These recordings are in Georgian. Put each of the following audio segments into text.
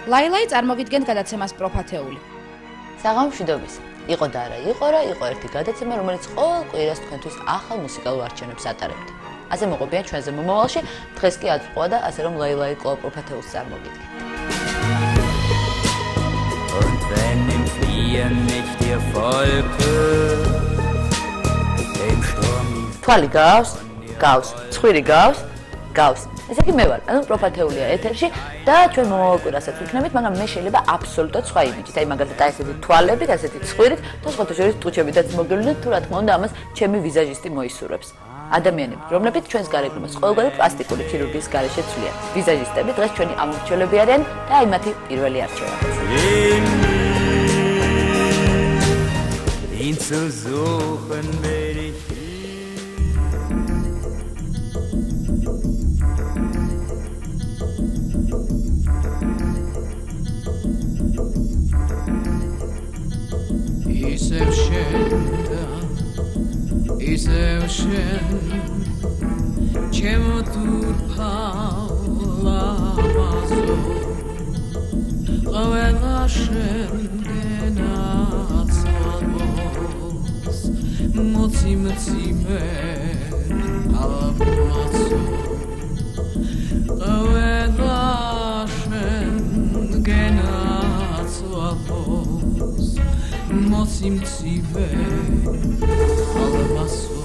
ლაილაი წარმოგიდგენთ გადაცემას პროფათეული. საღამო მშვიდობის. იყო და არა იყო რა, იყო ერთი გადაცემა, რომელიც ყოველ კვირას თქვენთვის ახალ მუსიკალურ არჩევნებს ატარებდა. ასე მოყვებიან ჩვენზე მომავალში, დღეს კი აწყვია და ასე რომ ლაილაი კვლავ პროფათეულს წარმოგიდგენთ. Und wenn im Fliehen nicht die Wolke im Sturm თვალი გავს, ცხვირი გავს. ესე იგი მე ვარ, ანუ პროფათეულია ეთერში და ჩვენ მომავალ კვირასაც ვიქნებით, მაგრამ მე შეიძლება აბსოლუტურად სხვა იმიჯით, აი მაგალითად ესეთი თვალებით, ესეთი ცხვირით და სხვათა შორის ტუჩებითაც მოგევლინოთ, თუ რა თქმა უნდა ამას ჩემი ვიზაჟისტი მოისურვებს. ადამიანები, რომლებიც ჩვენს გარეგნობას ყოველგვარი პლასტიკური ქირურგიის გარეშე ცვლიან. ვიზაჟისტები დღეს ჩვენი ამორჩევლები არიან და აი მათი პირველი არჩევა. ihn zu suchen will ich ისევ შენ ჩემო თურფალამაზო ყველა შენგენაცვალოს მოციმციმე ალამაზო ყველა შენგენაცვალოს მოციმციმე ალამაზო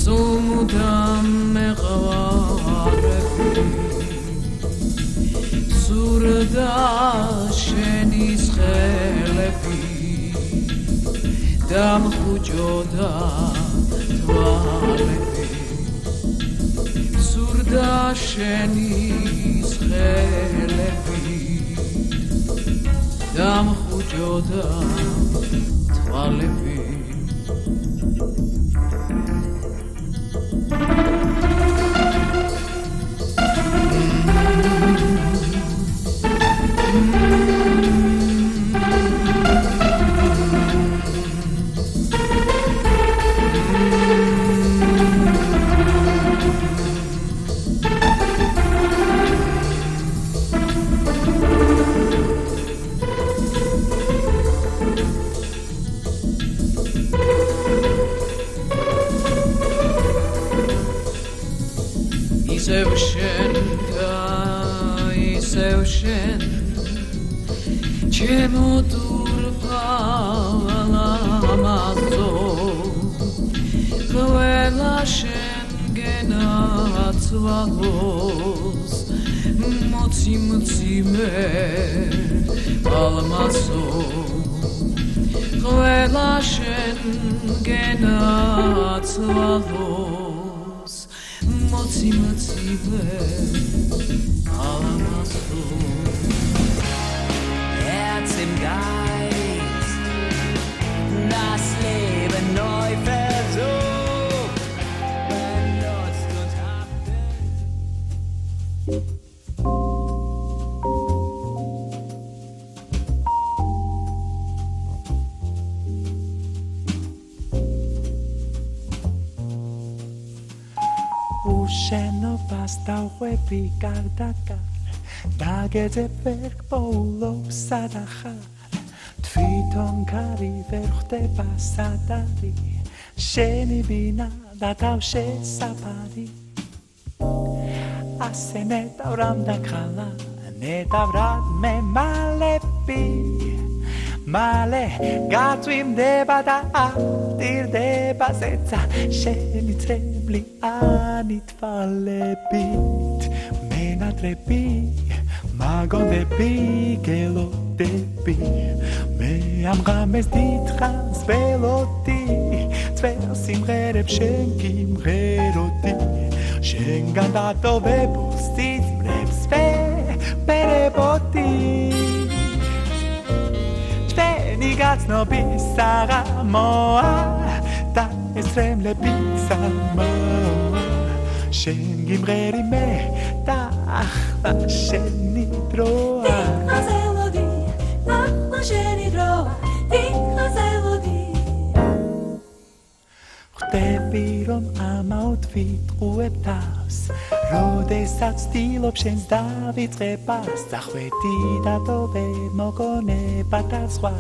Sumudam meqvarbi surda shenis khelebi dam khujoda twalebi surda shenis khelebi dam khujoda twalebi Chemo turpalamazo Kvela shengenatzvalos Mocimcime alamazo Kvela shengenatzvalos Mocimcime alamazo Im Geist das Leben neu versucht, benutzt und უშენობას დავყვები გარდაკარ დაგეძე ვერ პოულობს სადახარ თვითონ კარი ვერ ხდება სადარი შენი ბინა და თავშე საფარი ასე ნეტავრამ და ხალა ნეტავრად მე მალები მალე გაწვიმდება და ატირდება ზეცა შენი წემლიანი თვალებით მენატრები მაგონები გელოდები მე ამ ღამეს დიდხანს ველოდი ძველ სიმღერებს შენ გიმღეროდი შენგან დატოვებულ სიზმრებს ვეპერებოდი ჩვენი გაცნობის საღამოა და ეს რემლების ამოა შენ გიმღერი მე და ახლა შენი დროა ვიტყვი რომ ამაოდ ვიტყუებ თავს როდესაც ვცდილობ შენს დავიწყებას წახვედი და თოვე მოგონება და სხვა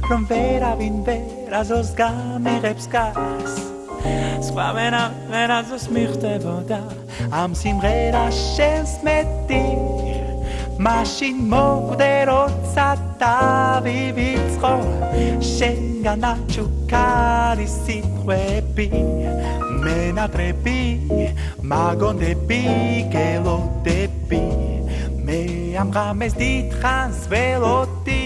რომ ვერავინ ვერ აზრს გამიღებს გას სხვა ვერაზოს მიხდებოდა ამ სიმღერას შენს მეტი მაშინ მოგვდე როცა დავივიწყო შენგან აჩუქარი სიტყვები მენატრები მაგონდები გელოდები მე ამ ღამეს დიდხანს ველოდი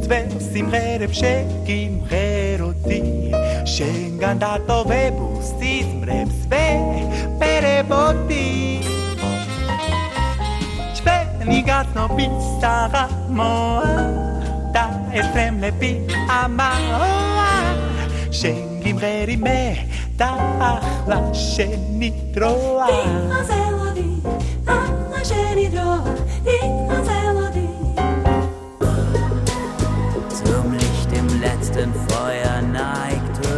ძველ სიმღერებს შეგიმღეროდი შენგან დატოვებულ სიზმრებს ვეპერებოდი ნიგატნობის საღამოა და ესტრემლები ამაოა შენ გიმღერი მე და ახლა შენი დროა Zum Licht im letzten Feuer neigte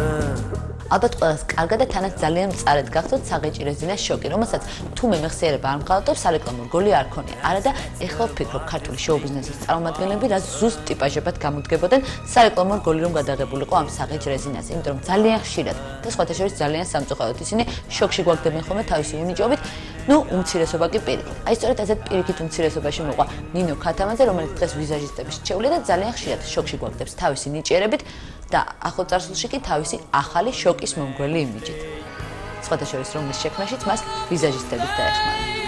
ალბათ ყველას კარგად და თანაც ძალიან მწარედ გახსოვთ საღეჭი რეზინას შოკი, რომელსაც თუ მე მეხსიერება არ მყავდებს, სარეკლამო რგოლი არ ქონია. არა და ეხლა ვფიქრობ ქართული შოუ-ბიზნესის წარმომადგენლები რა ზუსტ ტიპაჟებად გამოდგებოდნენ სარეკლამო რგოლი რომ გადაღებულიყო ამ საღეჭ რეზინაზე, იმიტომ რომ ძალიან ხშირად და სხვათა შორის ძალიან სამწუხაროდ ისინი შოკში გვაგდებენ ხოლმე თავისი უნიჭობით, უმცირესობა კი პირიქით. აი სწორედ ასეთ პირიქით უმცირესობაში მოყვა ნინო ქათამაძე, რომელიც დღეს ვიზაჟისტების რჩეულია და ძალიან ხშირად შოკში გვაგდებს თავისი ნიჭიერებით და ახლწარსულში კი თავისი ახალი შოკის მომგვრელი იმიჯით. სხვათა შორის რომლის შექმნაშიც მას ვიზაჟისტებით დაეხმარა.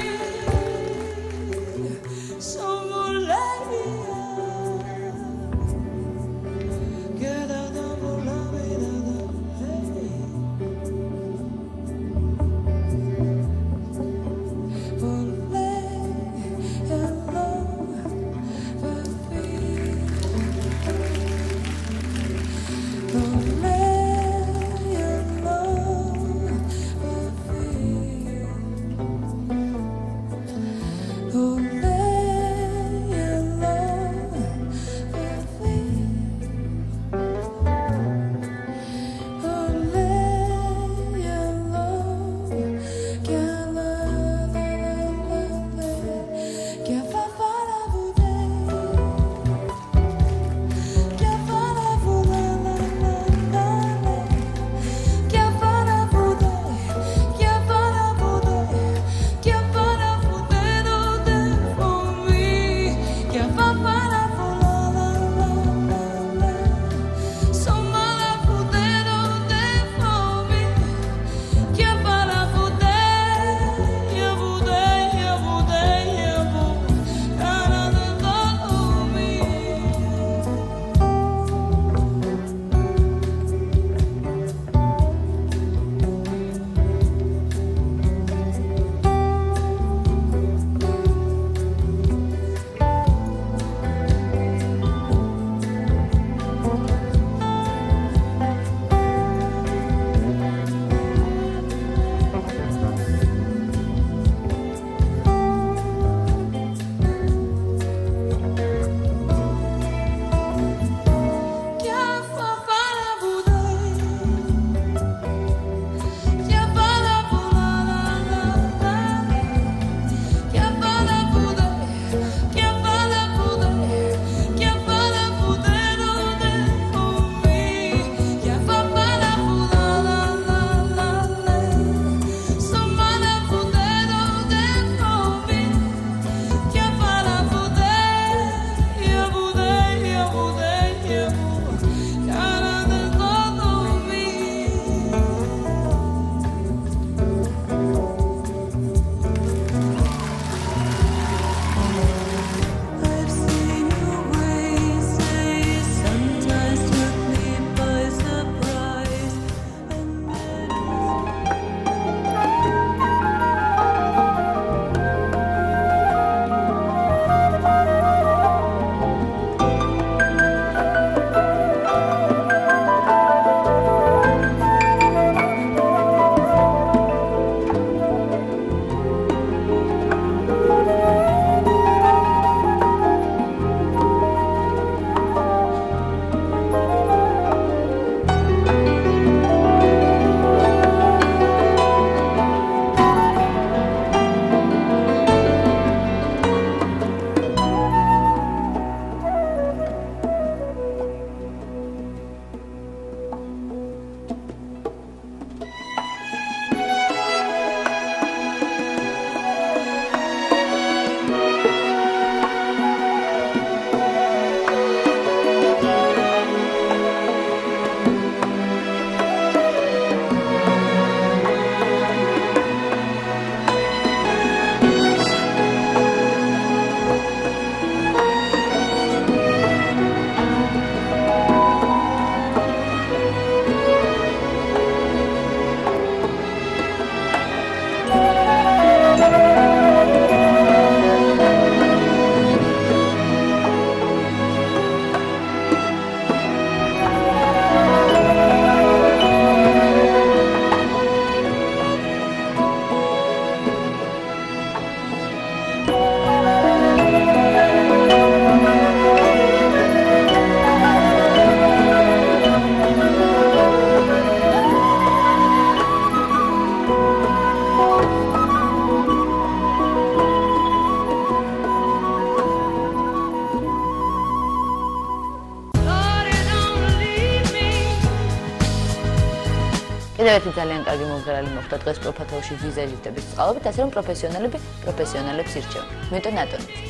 კიდევ ერთი ძალიან კარგი მომღერალი მოხდა დღეს პროფათეულში ვიზაჟისტების წყალობით, ასე რომ პროფესიონალები პროფესიონალებს ირჩევენ. მეტო ნატონიძე.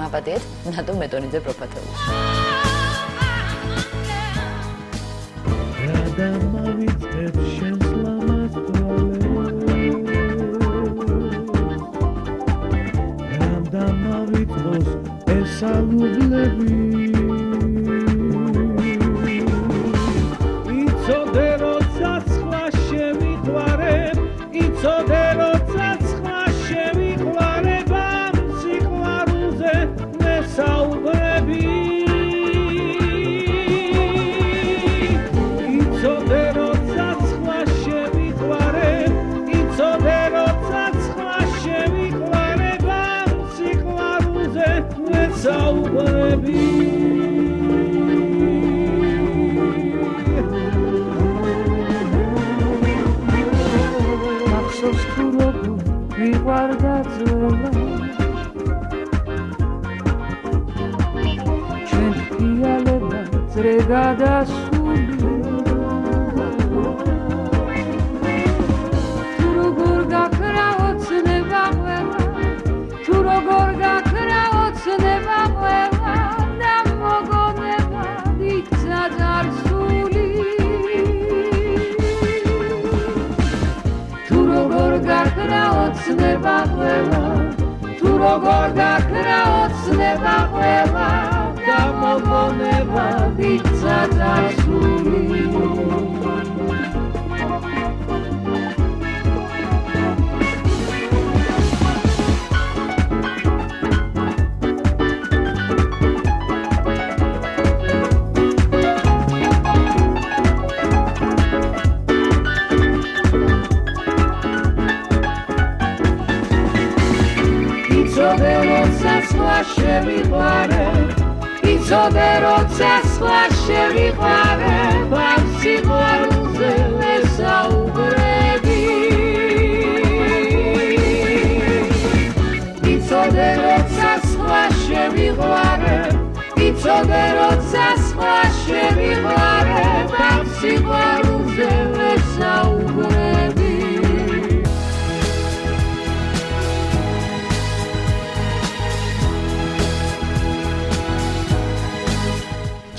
მაბადეთ, ნატო მეტონიძე პროფათეულში.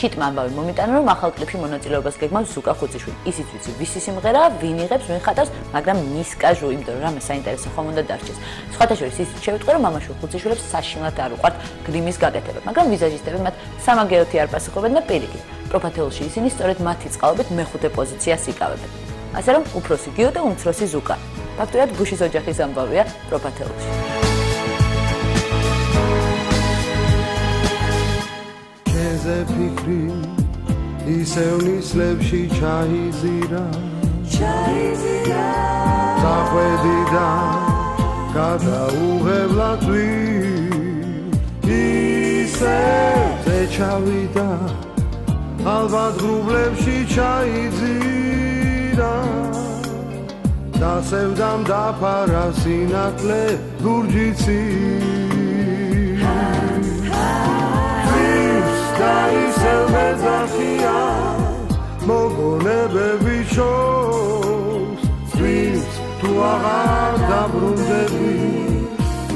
ჩიტმა ამბავი მომიტანა, რომ ახალ კლიპში მონაწილეობას გეგმავს ზუკა ხუციშვილი. ისიც ვიცი, ვისი სიმღერაა, ვინ იღებს, ვინ ხატავს, მაგრამ ნისკაჟუ, იმიტომ რომ რამე საინტერესო ხომ უნდა დარჩეს. სხვათა შორის ისიც შევიტყვე, რომ მამაშვილ ხუციშვილებს საშინლად არ უყვართ გრიმის გაკეთება, მაგრამ ვიზაჟისტები მათ სამაგეროთი არ პასუხობენ და პირიქით. პროფათეულში ისინი სწორედ მათი წყალობით მეხუთე პოზიციას იკავებენ. ასე რომ უფროსი გიო და უმცროსი ზუკა. ფაქტურად გუშის ოჯახის ამბავია პროფათეულში. ზე ფიქრი ისევ ნისლებში ჩაიზირა საყვედი და გადაუღებლად ისევ წეჩავიდა ალბათ ღრუბლებში ჩაიზირა დასევდამ დაფარა სინათლე ლურჯიცი და ისევ მეძახია მოგონებები შობს წვიმს თუ აღარ დაბრუნდები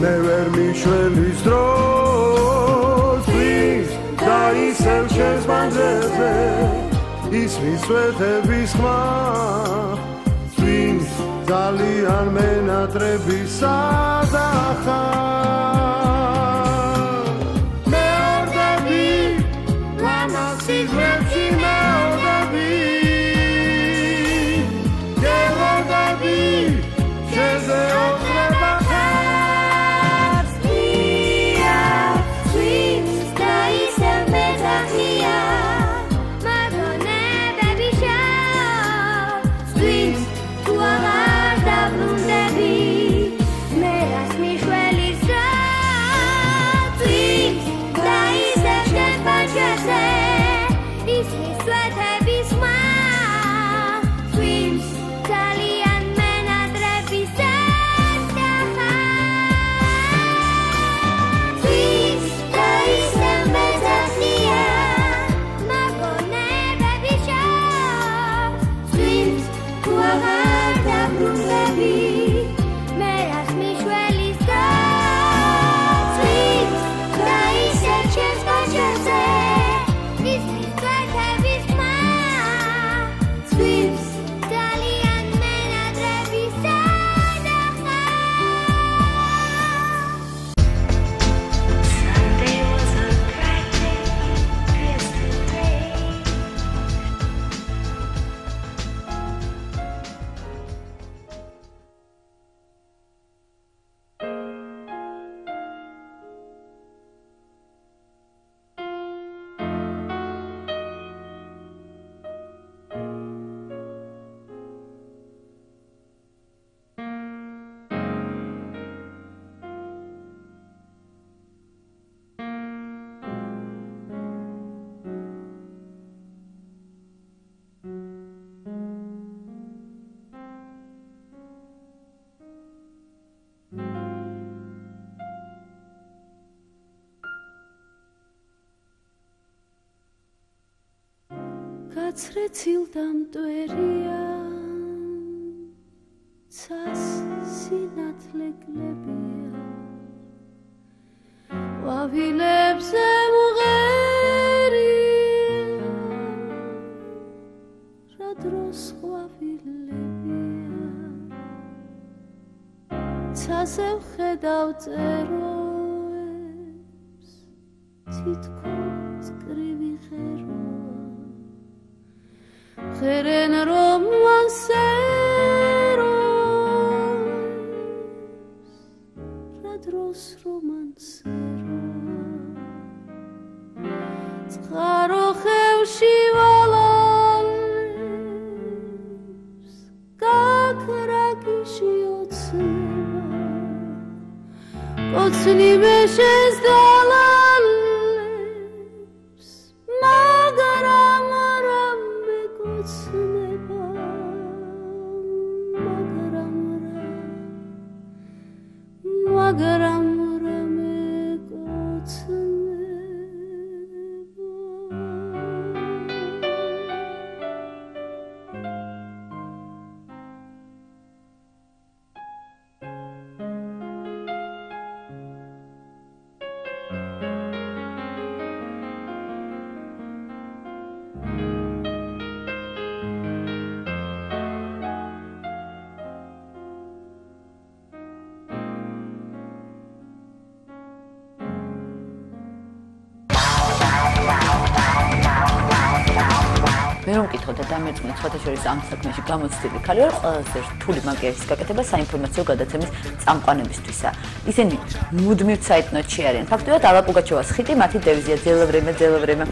მე ვერ მიშველის დროს წვიმს და ისევ შენს მანძილზე ისმის სვეტების ხმა წვიმს ძალიან მენატრების სადახა Mera გაცრეცილდა მტვერია ცას სინათლე გლებია ვალებზე მღერია რა დროს ვალებია ცაზე ვხედავ წეროებს თითქოს კრივი ღეროა ღერენ რომ ანსეროებს რა დროს რომანსეროა წყარო ხევში ვალალებს გაქრაკიში ოცნება კოცნი მეშეს დალალებს მაგრამ რამ მეკოცნება მაგრამ რამ მეკოცნება მე რომ მკითხო და დამერწმუნე სხვათაშორის ამ საქმეში გამოცდილი ქალი ვარ, ყველაზე რთული მაგიარის გაკეთება საინფორმაციო გადაცემის წამყვანებისთვისა. ისინი მუდმივ ცაიტნოტში არიან. ფაქტობრივად ალა პუგაჩოვას ხიტი მათი დევიზია ძელა ვრემე.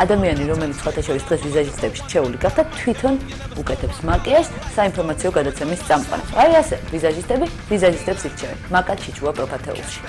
ადამიანი, რომელიც სხვათაშორის დღეს ვიზაჟისტების ჩეული გახდა, თვითონ უკეთებს მაკიაჟს საინფორმაციო გადაცემის წამყვანებს. აი ასე, ვიზაჟისტებს ირჩევენ. მაკა ჩიჩუა პროფათეულში.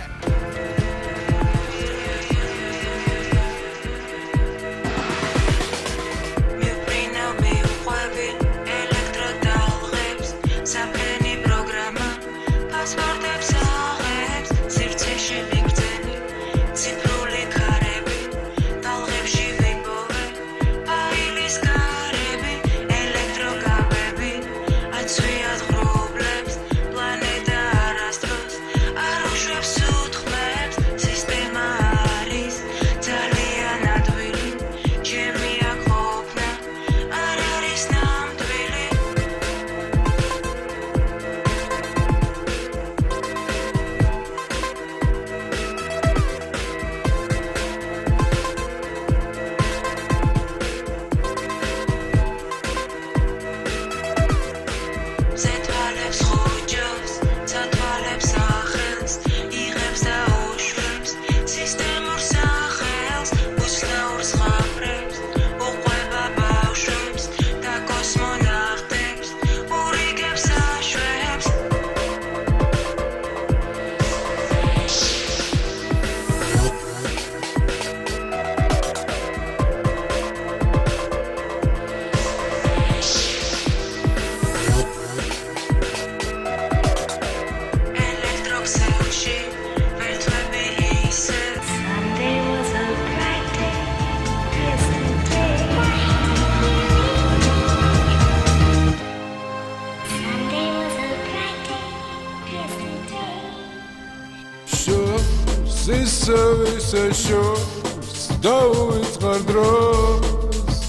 შორს დავიწყარ დროს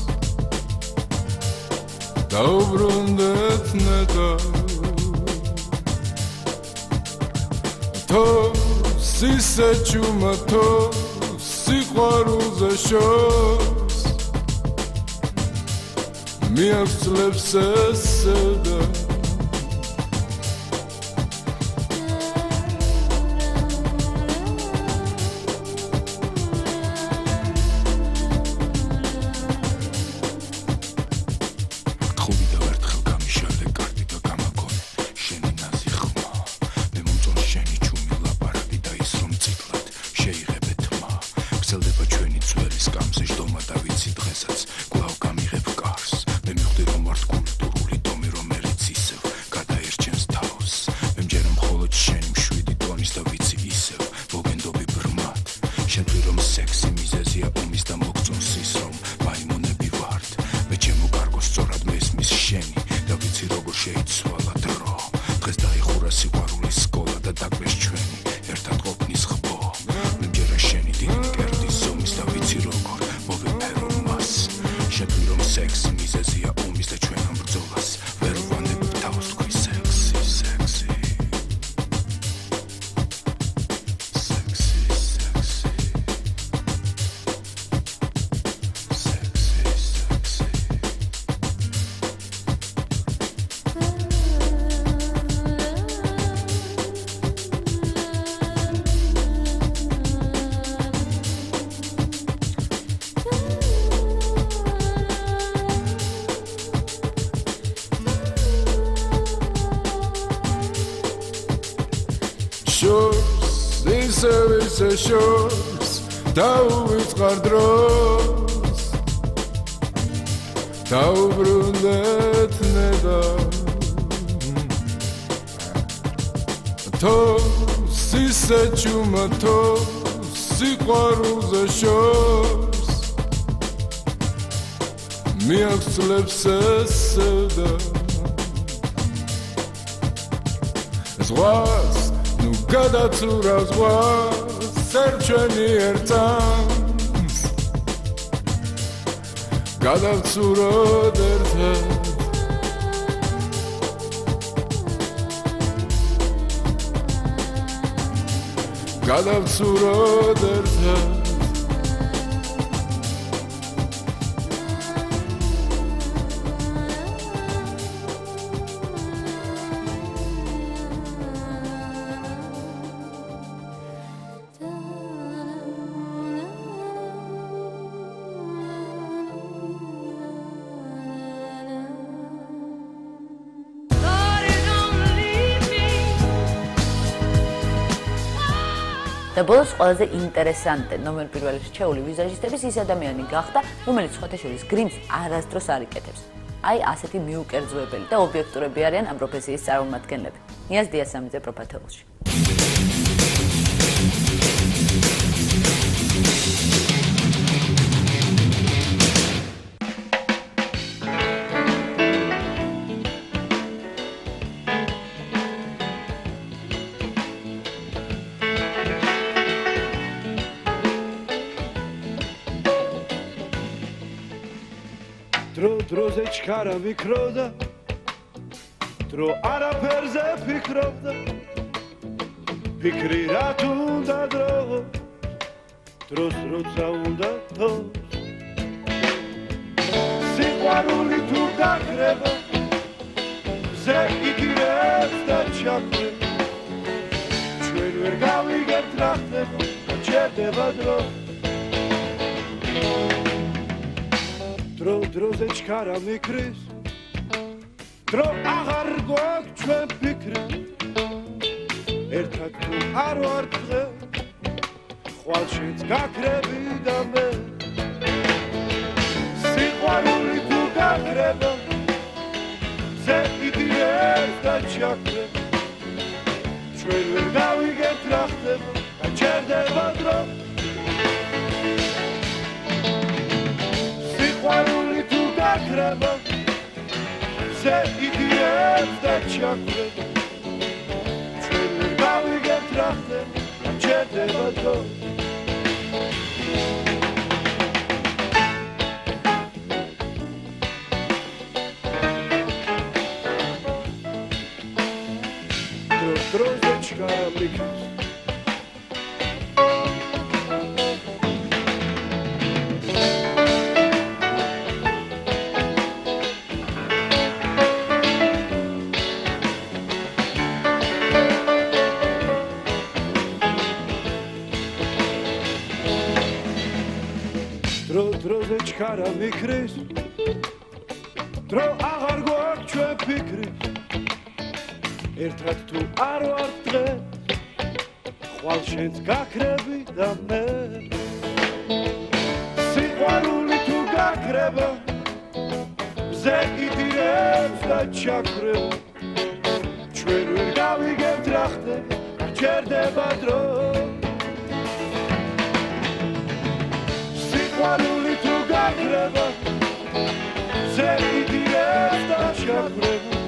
დავბრუნდეთ ნეტა თო სისეჩუმა თო სიყვარულზე შორს მიაქვს ესედა Glaubt, am ich hab Gas, wenn mich der Mord kommt, du ruhig, du mir um Merizis. ისე შორს დაუვიწყარ დროს დაუბრუნდეთ ნედა თოს ისე ჩუმა თოს სიყვარულზე შორს მიახსლებს ესედა ზღვას ნუ გადაცურა ზღვას სერჩენი ერთანს გადავცუროთ ერთად გადავცუროთ ერთად და ბოლოს ყველაზე ინტერესანტე ნომერ პირველი რჩეული ვიზაჟისტების ის ადამიანი გახდა, რომელიც სხვათა შორის გრიმს არასდროს არ იკეთებს. აი ასეთი მიუკერძოებელი და ობიექტურები არიან ამ პროფესიის წარმომადგენლები. ნიაზ დიასამიძე პროფათეულში. დროზე ჩქარა მიკროდა დრო არაფერზე ფიქრობდა ფიქრი რა თუნდა დროს როცა უნდა თოს სიყვარული თუ გაქრება ზე იგივეც და ჩაქრება ჩვენ ვერ გავიგებთ რა ხდება ჩერდება დრო დროზე ჩქარა მიკრის დრო აღარ გვაქვს ჩვენ ფიქრი ერთად თუ არ ვარ დღე ხვალშიც გაქრები და მე სიყვარული თუ გაქრება ზე იგივეც და ჩაქრება ჩვენ ვერ გავიგებთ რა ხდება და ჩერდება დრო სიყვარული თუ გაქრება ზე იგივეც და ჩაქრება ჩვენ ვერ გავიგებთ რა ხდება და ჩერდება დრო დროზე ჩქარა მიკრის დროზე ჩქარა მიკრის დრო აღარ გვაქვს ჩვენ ფიქრი ერთად თუ არ ვარ დღე ხვალშენც გაქრები და მე სიყვარული თუ გაქრება ზე იგივეც და ჩაქრება ჩვენ ვერ გავიგებთ რა ხდება ჩერდება დრო სიყვარული თუ გაქრება ზე იგივეც და ჩაქრება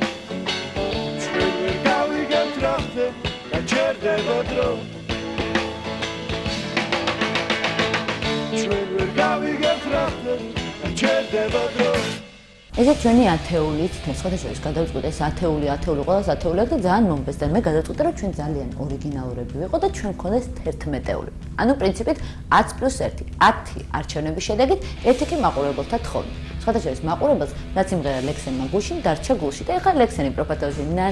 ჩვენ ვერ გავიგებთ რა ხდება და ჩერდება დრო ჩვენ ვერ გავიგებთ რა ხდება და ჩერდება დრო ესე ჩვენი ათეულით სხვათა შორის გადავწყვიტე ეს ათეული ყველას ათეული აქვს და ძალიან მომბეს და მე გადავწყვიტე რომ ჩვენ ძალიან ორიგინალურები ვიყო და ჩვენ გქონდეს 11-ეული. ანუ პრინციპით 10+1 10 არჩევნების შედეგით ერთი კი მაყურებელთა თხოვნით. სხვათა შორის მაყურებელს რაც იმღერა ლექსენმა გულში დარჩა გულში და ეხლა ლექსენი პროფათეულში ნა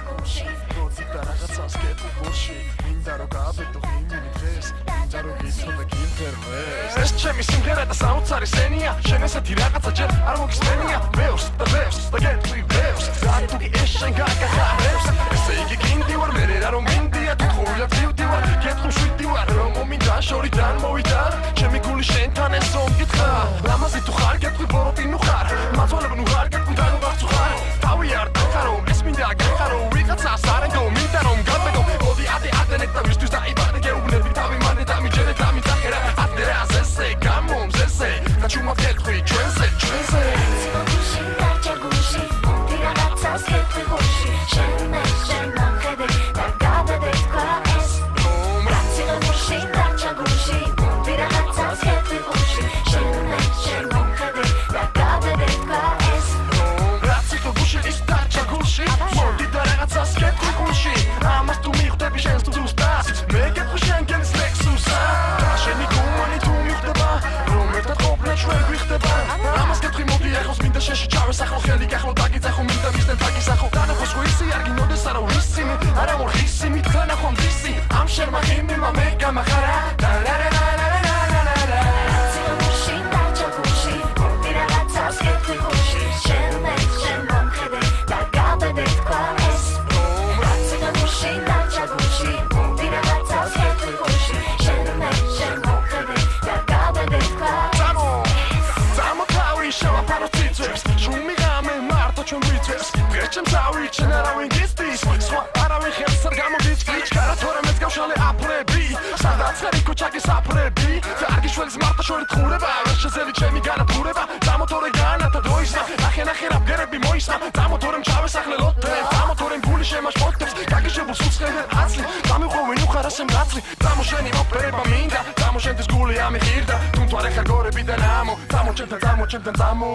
გულში ეს ჩემი სიმღერა და საოცარი სცენია შენ ესეთი რაღაცა ჯერ არ მოგისმენია ბევრს და გეტყვი ბევრს და თუ კი ეს შენ გაგახარებს ესე იგი გინდი ვარ მე რა რომ მინდია თუ ხოვილა ვდივარ გეტყვი შვიდი ვარ რომ მომინდა შორიდან მოვიდა ჩემი გული შენთან ეს ომგითხა ლამაზი თუ ხარ გეტყვი ბოროტინუ ხარ მაწვალებნუ ხარ გეტყვი დაგუღწუ ხარ თავი არ დახარო ეს მინდა გახარო ვიღაცას არენდო მინდა რომ გაბედო მოდი ადე ნეტა ვისთვის დაიბადე გეუბნები თავი მანდე და მიჯერე და მიწახერა Zese, gamom, zese, da čuma ketvi, čvense Guši, dača guši, tira raca sketvi guši Šeme, šemam hede, da gada detka es Racila guši, dača guši, tira raca sketvi guši Šeme, šemam hede, da gada detka es Racila guši, dača guši, modi da raca sketvi guši Amas tu mi ხვდები შენს თუ ზუსტად მე გეტყვი შენ გენს ლექსუსა და შენი გუმანი თუ მიხდება რომ ერთად ყოფნა ჩვენ გვიხდება ამას გეტყვი მოდი ახლოს მინდა შენში ჩავესახო ხელი გახლო დაგიძახო მინდა მისდენ დაგისახო დანახოს ხვისი არ გინოდეს არა ვისი არა მორხისი მითხრა ნახო მდისი ამ შერმა ხიმი მე გამახარა და ლა ლა ლა ლა ლა ლა ლა ცილუში დაჭა გუში მოდი რაღაცას გეტყვი გუში შენ მე შენ მომხედე და გაბედე თქვა ეს ცილუში დაჭა გუში მოდი რაღაცას გეტყვი გუში შენ მე შენ მომხედე და გაბედე თქვა Samo tauri shava parotitves Shumi game marto chon bitves Grechem tauri chen aravin gistis Swa aravin khels ar gamodits glitch Karatore mets gavshale aprebi Sadats khari kochagis aprebi Dargi shvelis marta shori tkhureba Shezeli chemi ganapureba Zamotore ganata doisna Nakhe rab gerebi moisna Zamotorem chavesakhle lotte Zamotorem guli shemashpottevs Gagishebu sutskheder atzli Zamikhovin ukharasem gatzli Zamosheni mopereba minda Zamoshentis guli ami khirda Tuntuare khargoreb idanamo Zamochentan zamo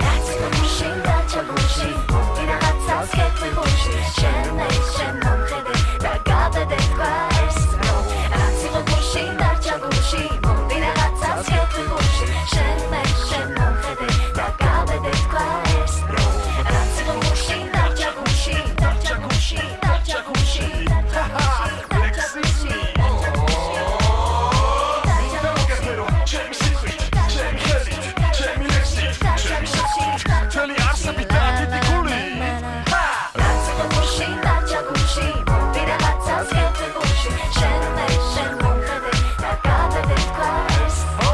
Racila gushi, dacha gushi Tira raca sketvi gushi Šeme, šen momhede Da gabede tkva esno Racila gushi, dacha gushi Tira raca sketvi gushi Šeme, šen momhede Da gabede tkva esno Racila gushi, dacha gushi Dacha gushi, dacha gushi Lexi Teli arsabi da didi guli Racila gushi, dacha gushi Tira raca sketvi gushi Šeme, šen momhede Da gabede tkva esno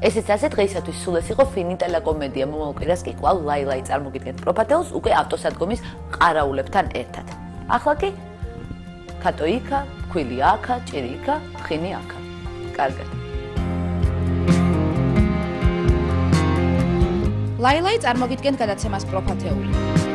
ესეც ასე დღეისათვის სულ ეს იყო ფინიტელა კომედია მომაკვირას კი კვლავ ლაილაი წარმოგიდგენთ პროფათეულს უკვე ავტოსადგომის ყარაულებთან ერთად. ახლა კი კატო იქა, ქვილი აქა, ჭირი იქა, ხინი აქა. კარგად. ლაილაი წარმოგიდგენთ გადაცემას პროფათეული.